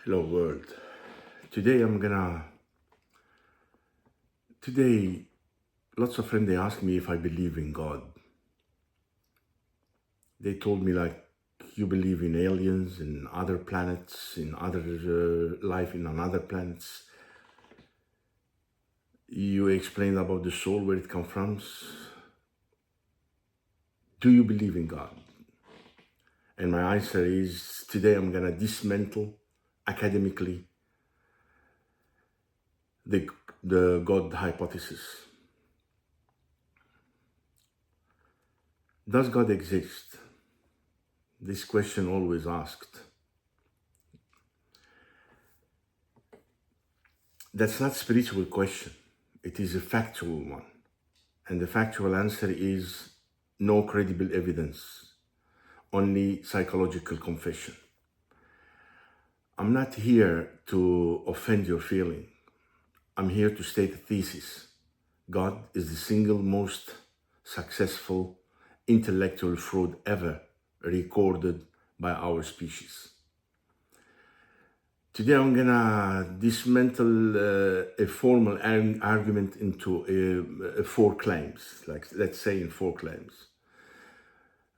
Hello world. Today lots of friends they ask me if I believe in God. They told me like, you believe in aliens, in other planets, in other life in another planets. You explained about the soul, where it comes from. Do you believe in God? And my answer is, today I'm gonna dismantle academically the God hypothesis. Does God exist? This question always asked. That's not a spiritual question. It is a factual one. And the factual answer is no credible evidence, only psychological confession. I'm not here to offend your feeling. I'm here to state a thesis. God is the single most successful intellectual fraud ever recorded by our species. Today I'm gonna dismantle a formal argument into four claims, like let's say in four claims.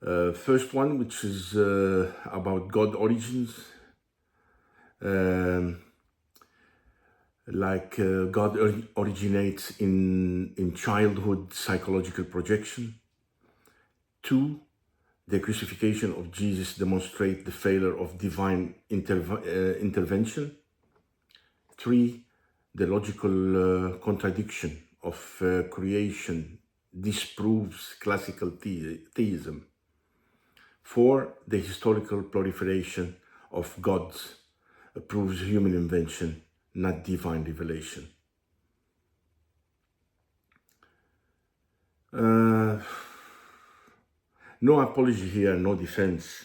First one, which is about God origins, God originates in childhood psychological projection. Two, the crucifixion of Jesus demonstrates the failure of divine intervention. Three, the logical contradiction of creation disproves classical theism. Four, the historical proliferation of gods proves human invention, not divine revelation. No apology here, no defense.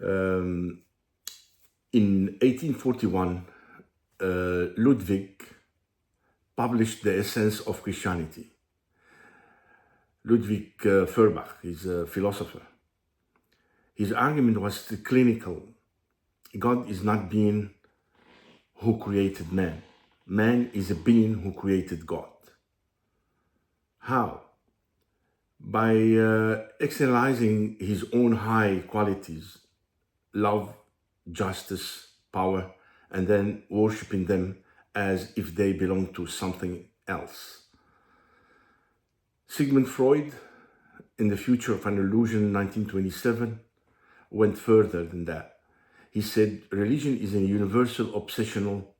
In 1841, Ludwig published The Essence of Christianity. Ludwig Feuerbach is a philosopher. His argument was clinical. God is not being who created man. Man is a being who created God. How? By externalizing his own high qualities, love, justice, power, and then worshipping them as if they belong to something else. Sigmund Freud, in The Future of an Illusion, 1927, went further than that. He said, religion is a universal obsessional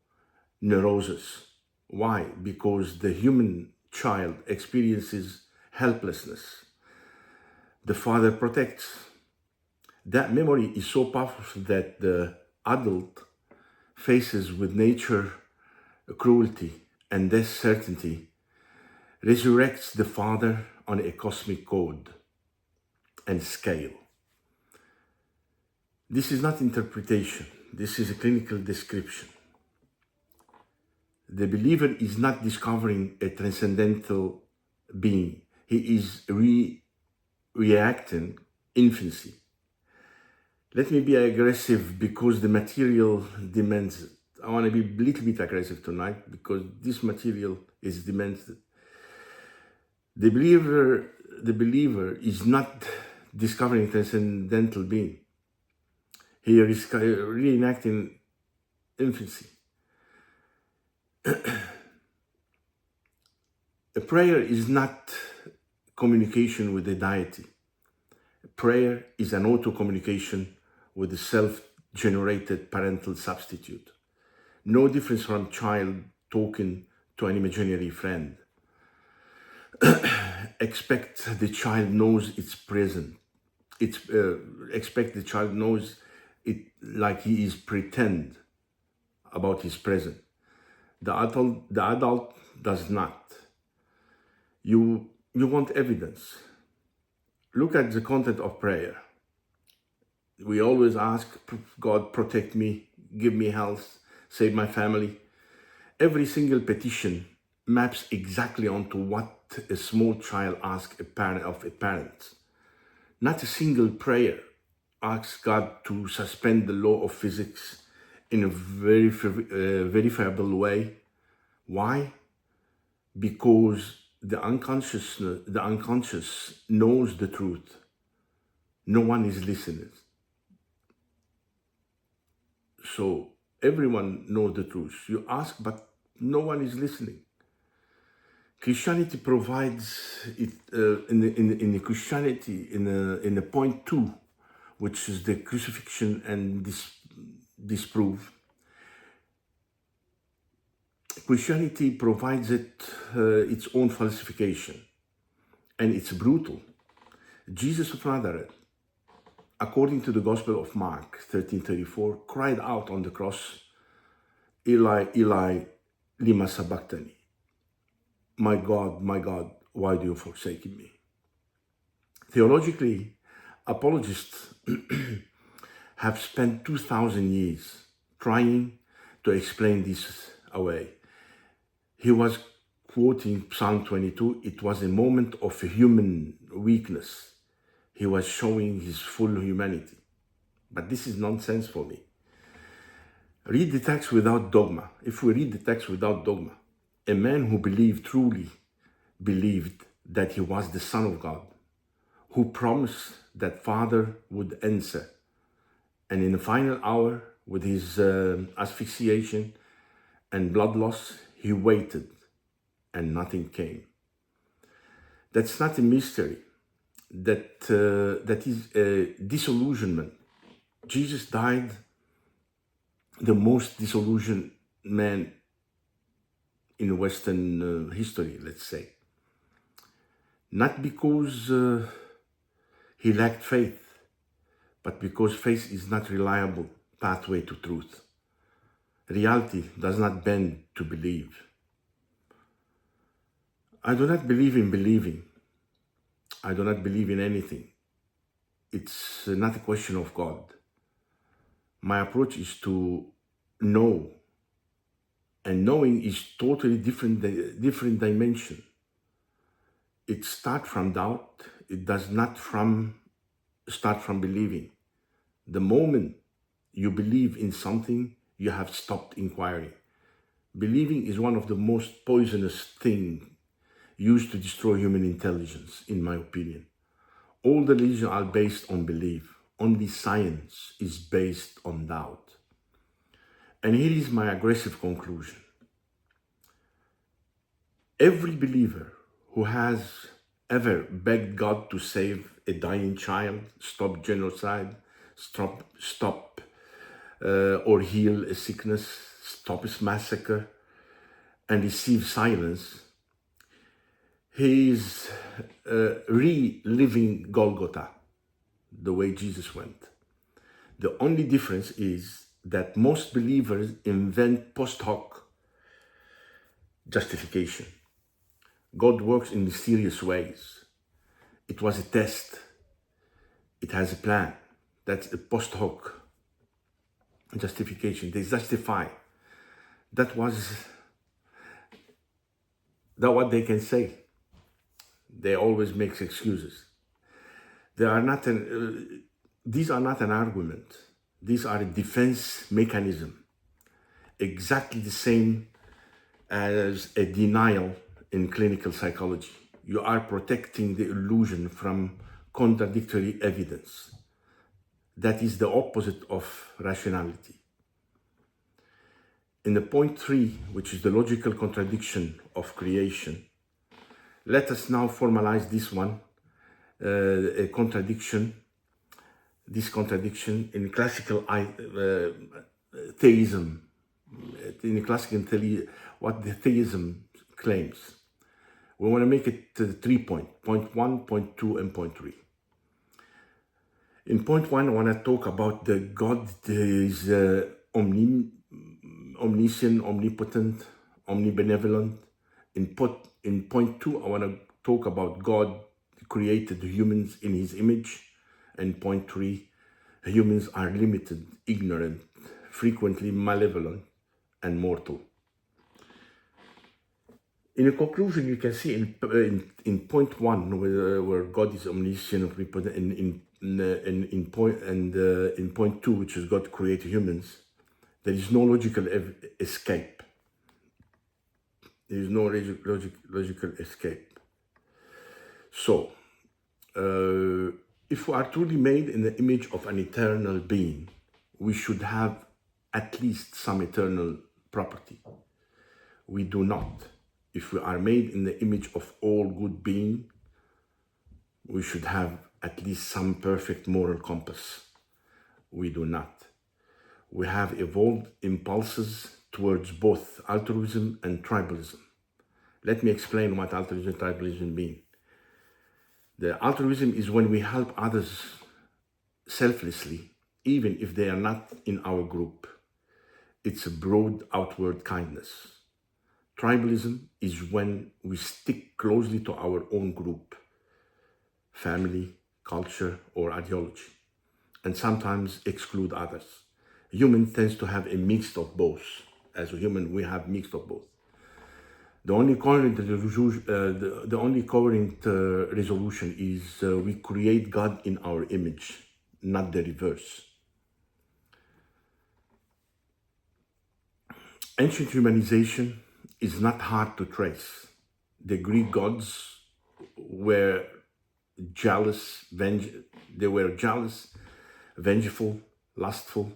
neurosis. Why? Because the human child experiences helplessness. The father protects. That memory is so powerful that the adult faces with nature cruelty and death certainty resurrects the father on a cosmic code and scale. This is not interpretation. This is a clinical description. The believer is not discovering a transcendental being. He is reacting infancy. Let me be aggressive because the material demands it. I want to be a little bit aggressive tonight because this material is demanded. The believer is not discovering transcendental being. He is reenacting infancy. A prayer is not communication with the deity. Prayer is an auto-communication with the self-generated parental substitute. No difference from child talking to an imaginary friend. Expect the child knows it's present. Expect the child knows it like he is pretend about his present. The adult does not. You want evidence. Look at the content of prayer. We always ask, God, protect me, give me health, save my family. Every single petition maps exactly onto what a small child asks of a parent. Not a single prayer asks God to suspend the law of physics in a very verifiable way. Why? Because the unconscious knows the truth. No one is listening. So everyone knows the truth. You ask, but no one is listening. Christianity provides it in the Christianity in the point 2, which is the crucifixion and disproof. Christianity provides its own falsification, and it's brutal. Jesus of Nazareth, according to the Gospel of Mark 13:34, cried out on the cross, "Eli, Eli, lima sabachthani? My God, why do you forsake me?" Theologically, apologists have spent 2,000 years trying to explain this away. He was quoting Psalm 22. It was a moment of human weakness. He was showing his full humanity. But this is nonsense for me. Read the text without dogma. If we read the text without dogma, a man who truly believed that he was the Son of God, who promised that Father would answer, and in the final hour, with his asphyxiation and blood loss, he waited and nothing came. That's not a mystery. That is a disillusionment. Jesus died the most disillusioned man in Western history, let's say. Not because he lacked faith, but because faith is not a reliable pathway to truth. Reality does not bend to believe. I do not believe in believing. I do not believe in anything. It's not a question of God. My approach is to know, and knowing is totally different dimension. It starts from doubt. It does not start from believing. The moment you believe in something, you have stopped inquiring. Believing is one of the most poisonous things used to destroy human intelligence, in my opinion. All the religions are based on belief. Only science is based on doubt. And here is my aggressive conclusion. Every believer who has ever begged God to save a dying child, stop genocide, stop or heal a sickness, stop a massacre, and receive silence, he is reliving Golgotha the way Jesus went. The only difference is that most believers invent post hoc justification. God works in mysterious ways. It was a test. It has a plan. That's a post hoc justification. They justify. That's what they can say. They always make excuses. These are not an argument. These are a defense mechanism. Exactly the same as a denial in clinical psychology. You are protecting the illusion from contradictory evidence. That is the opposite of rationality. In the point 3, which is the logical contradiction of creation, let us now formalize this one, this contradiction in classical theism, what the theism claims. We want to make it 3 points, point 1, point 2, and point 3. In point 1, I want to talk about the God is omniscient, omnipotent, omnibenevolent. In point 2, I want to talk about God created humans in his image. And point 3, humans are limited, ignorant, frequently malevolent, and mortal. In a conclusion, you can see in point 1, where God is omniscient, omnipotent, in point 2, which is God created humans, There is no logical escape. There is no logical escape. So, if we are truly made in the image of an eternal being, we should have at least some eternal property. We do not. If we are made in the image of all good being, we should have at least some perfect moral compass. We do not. We have evolved impulses towards both altruism and tribalism. Let me explain what altruism and tribalism mean. The altruism is when we help others selflessly, even if they are not in our group. It's a broad outward kindness. Tribalism is when we stick closely to our own group, family, culture, or ideology, and sometimes exclude others. Human tends to have a mix of both. As a human, we have mixed of both. The only coherent resolution is we create God in our image, not the reverse. Ancient humanization is not hard to trace. The Greek gods were jealous, vengeful, lustful,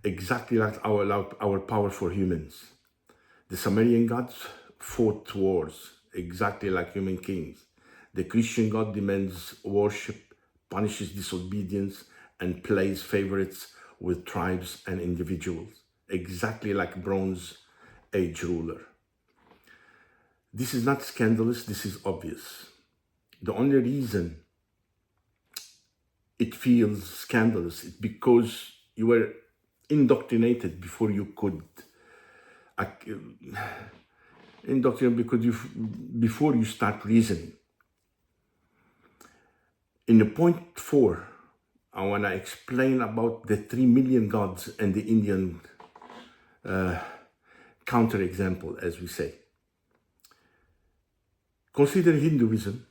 exactly like our powerful humans. The Sumerian gods fought wars, exactly like human kings. The Christian God demands worship, punishes disobedience, and plays favorites with tribes and individuals, exactly like Bronze Age ruler. This is not scandalous, this is obvious. The only reason it feels scandalous is because you were indoctrinated before you could before you start reasoning. In the point 4, I want to explain about the 3 million gods and the Indian counterexample, as we say. Consider Hinduism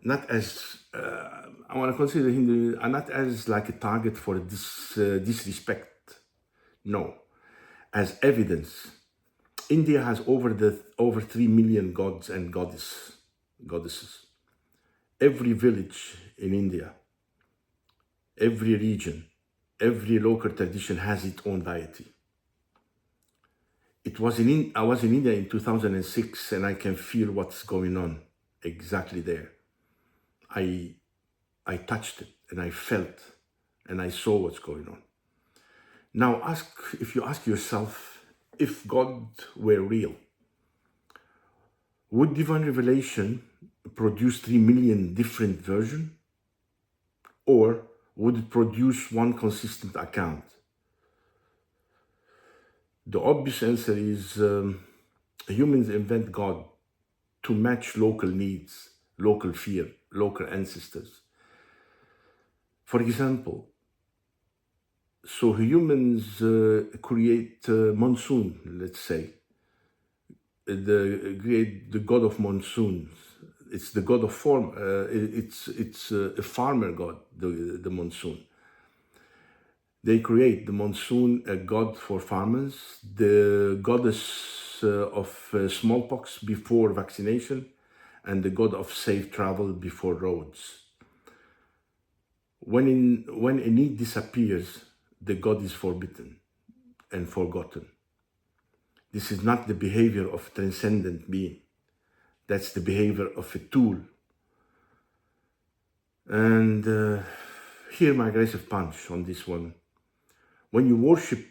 not as not as like a target for disrespect. No, as evidence. India has over 3 million gods and goddesses. Every village in India, every region, every local tradition has its own deity. I was in India in 2006, and I can feel what's going on exactly there. I touched it, and I felt, and I saw what's going on. Now, if you ask yourself, if God were real, would divine revelation produce 3 million different versions? Or would it produce one consistent account? The obvious answer is humans invent God to match local needs, local fear, local ancestors. For example, so humans create monsoon, let's say, the god of monsoons. It's the god of form. It's a farmer god, the monsoon. They create the monsoon, a god for farmers, the goddess of smallpox before vaccination, and the god of safe travel before roads. When a need disappears, the god is forbidden and forgotten. This is not the behavior of a transcendent being. That's the behavior of a tool. And hear my aggressive punch on this one. When you worship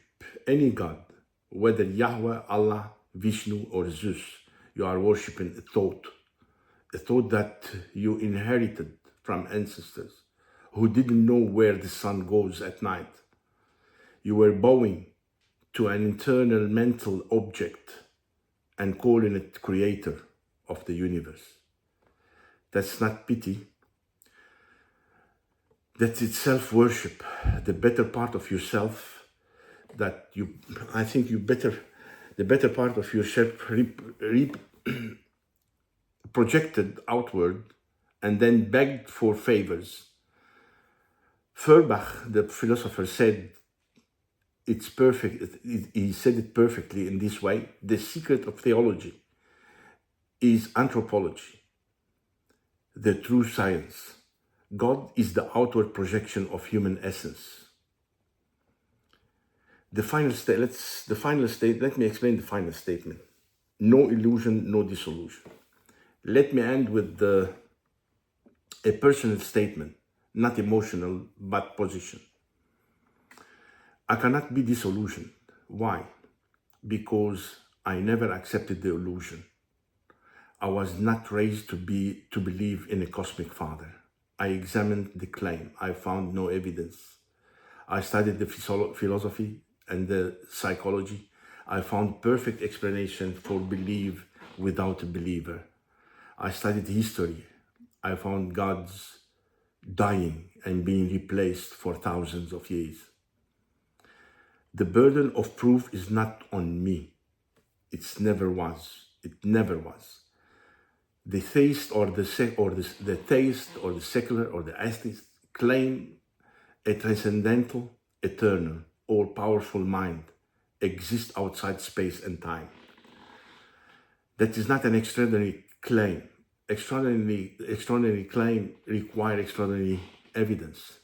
any god, whether Yahweh, Allah, Vishnu, or Zeus, you are worshiping a thought that you inherited from ancestors who didn't know where the sun goes at night. You were bowing to an internal mental object and calling it creator of the universe. That's not pity. That's itself worship, the better part of yourself that the better part of yourself projected outward and then begged for favors. Feuerbach, the philosopher, said, it's perfect. He said it perfectly in this way. The secret of theology is anthropology, the true science. God is the outward projection of human essence. Let me explain the final statement. No illusion, no dissolution. Let me end with a personal statement, not emotional, but position. I cannot be disillusioned. Why? Because I never accepted the illusion. I was not raised to believe in a cosmic father. I examined the claim. I found no evidence. I studied the philosophy and the psychology. I found perfect explanation for belief without a believer. I studied history. I found God's dying and being replaced for thousands of years. The burden of proof is not on me. It never was. It never was. The theist or the theist or the secular or the atheist claim a transcendental, eternal, all-powerful mind exists outside space and time. That is not an extraordinary claim. Extraordinary claim require extraordinary evidence.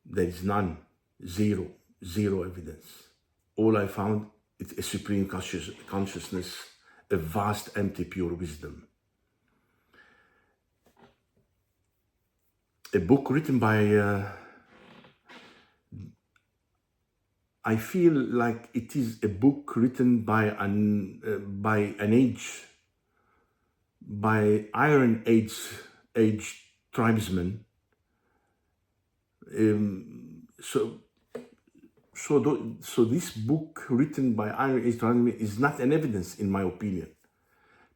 There is none, zero evidence. All I found is a supreme consciousness, a vast, empty, pure wisdom. A book written by, I feel like it is a book written by an Iron Age tribesmen. So this book written by Iron Age tribesmen is not an evidence, in my opinion.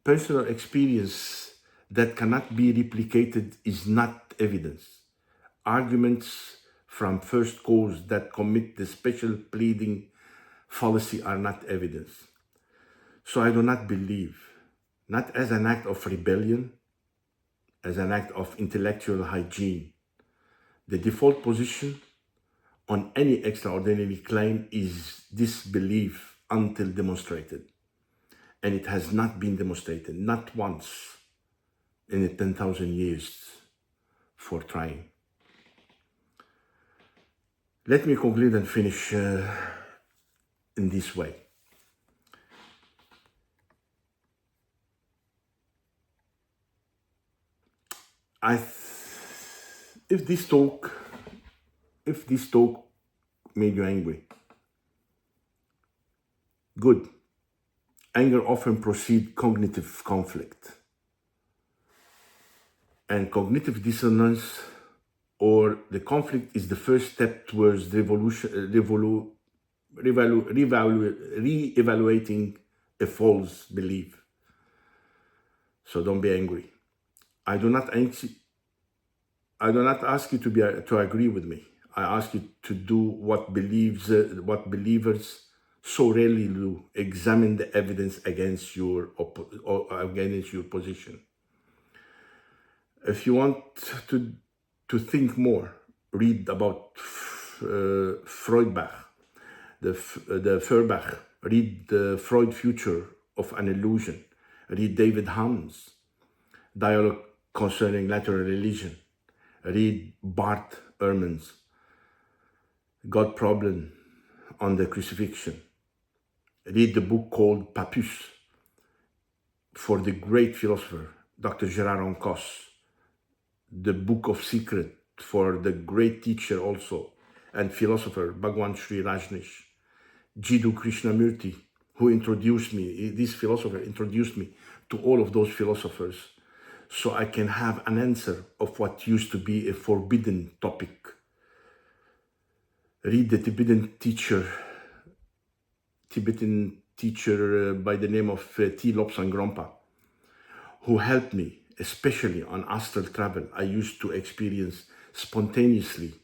Personal experience that cannot be replicated is not evidence. Arguments from first cause that commit the special pleading fallacy are not evidence. So I do not believe, not as an act of rebellion, as an act of intellectual hygiene. The default position on any extraordinary claim is disbelief until demonstrated. And it has not been demonstrated, not once in the 10,000 years for trying. Let me conclude and finish in this way. If this talk made you angry, good. Anger often precedes cognitive conflict. And cognitive dissonance or the conflict is the first step towards re-evaluating a false belief. So don't be angry. I do not ask you to agree with me. I ask you to do what believers so rarely do: examine the evidence against your position. If you want to think more, read about Feuerbach, the Feuerbach. Read the Freud Future of an Illusion. Read David Hume's Dialogue Concerning Lateral Religion. Read Bart Ehrman's God Problem on the Crucifixion. Read the book called Papus for the great philosopher Dr. Gerard Roncos. The Book of Secret for the great teacher also and philosopher Bhagwan Sri Rajneesh. Jiddu Krishnamurti, who introduced me, this philosopher introduced me to all of those philosophers, so I can have an answer of what used to be a forbidden topic. Read the Tibetan teacher by the name of T. Lobsang Grompa, who helped me, especially on astral travel I used to experience spontaneously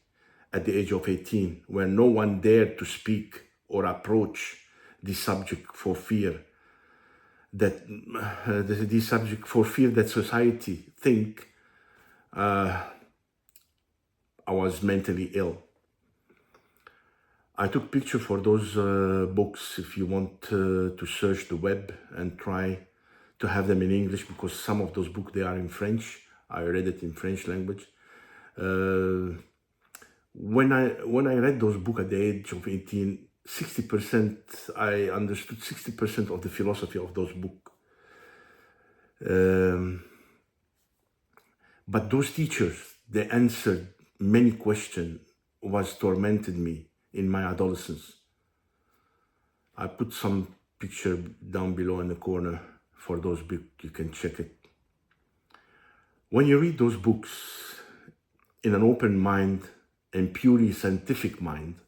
at the age of 18, where no one dared to speak or approach this subject for fear that society think I was mentally ill. I took picture for those books if you want to search the web and try to have them in English, because some of those books, they are in French. I read it in French language. When I read those books at the age of 18, 60%, I understood 60% of the philosophy of those books. But those teachers, they answered many questions, was tormented me in my adolescence. I put some picture down below in the corner for those books, you can check it. When you read those books in an open mind and purely scientific mind,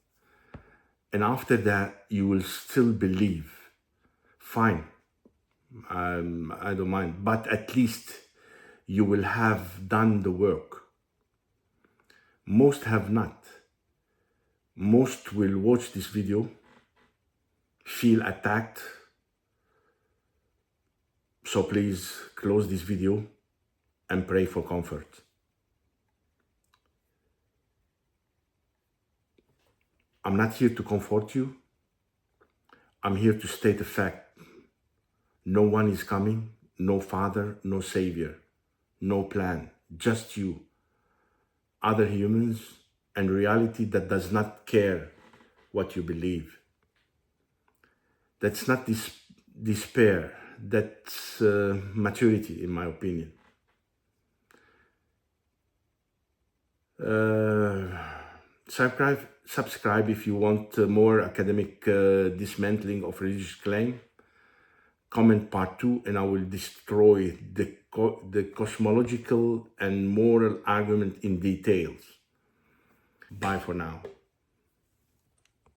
and after that you will still believe, fine, I don't mind, but at least you will have done the work. Most have not. Most will watch this video, feel attacked. So please close this video and pray for comfort. I'm not here to comfort you. I'm here to state a fact. No one is coming, no father, no savior, no plan, just you, other humans, and reality that does not care what you believe. That's not despair, that's maturity, in my opinion. Subscribe if you want more academic dismantling of religious claim. Comment part 2 and I will destroy the cosmological and moral argument in details. Bye for now.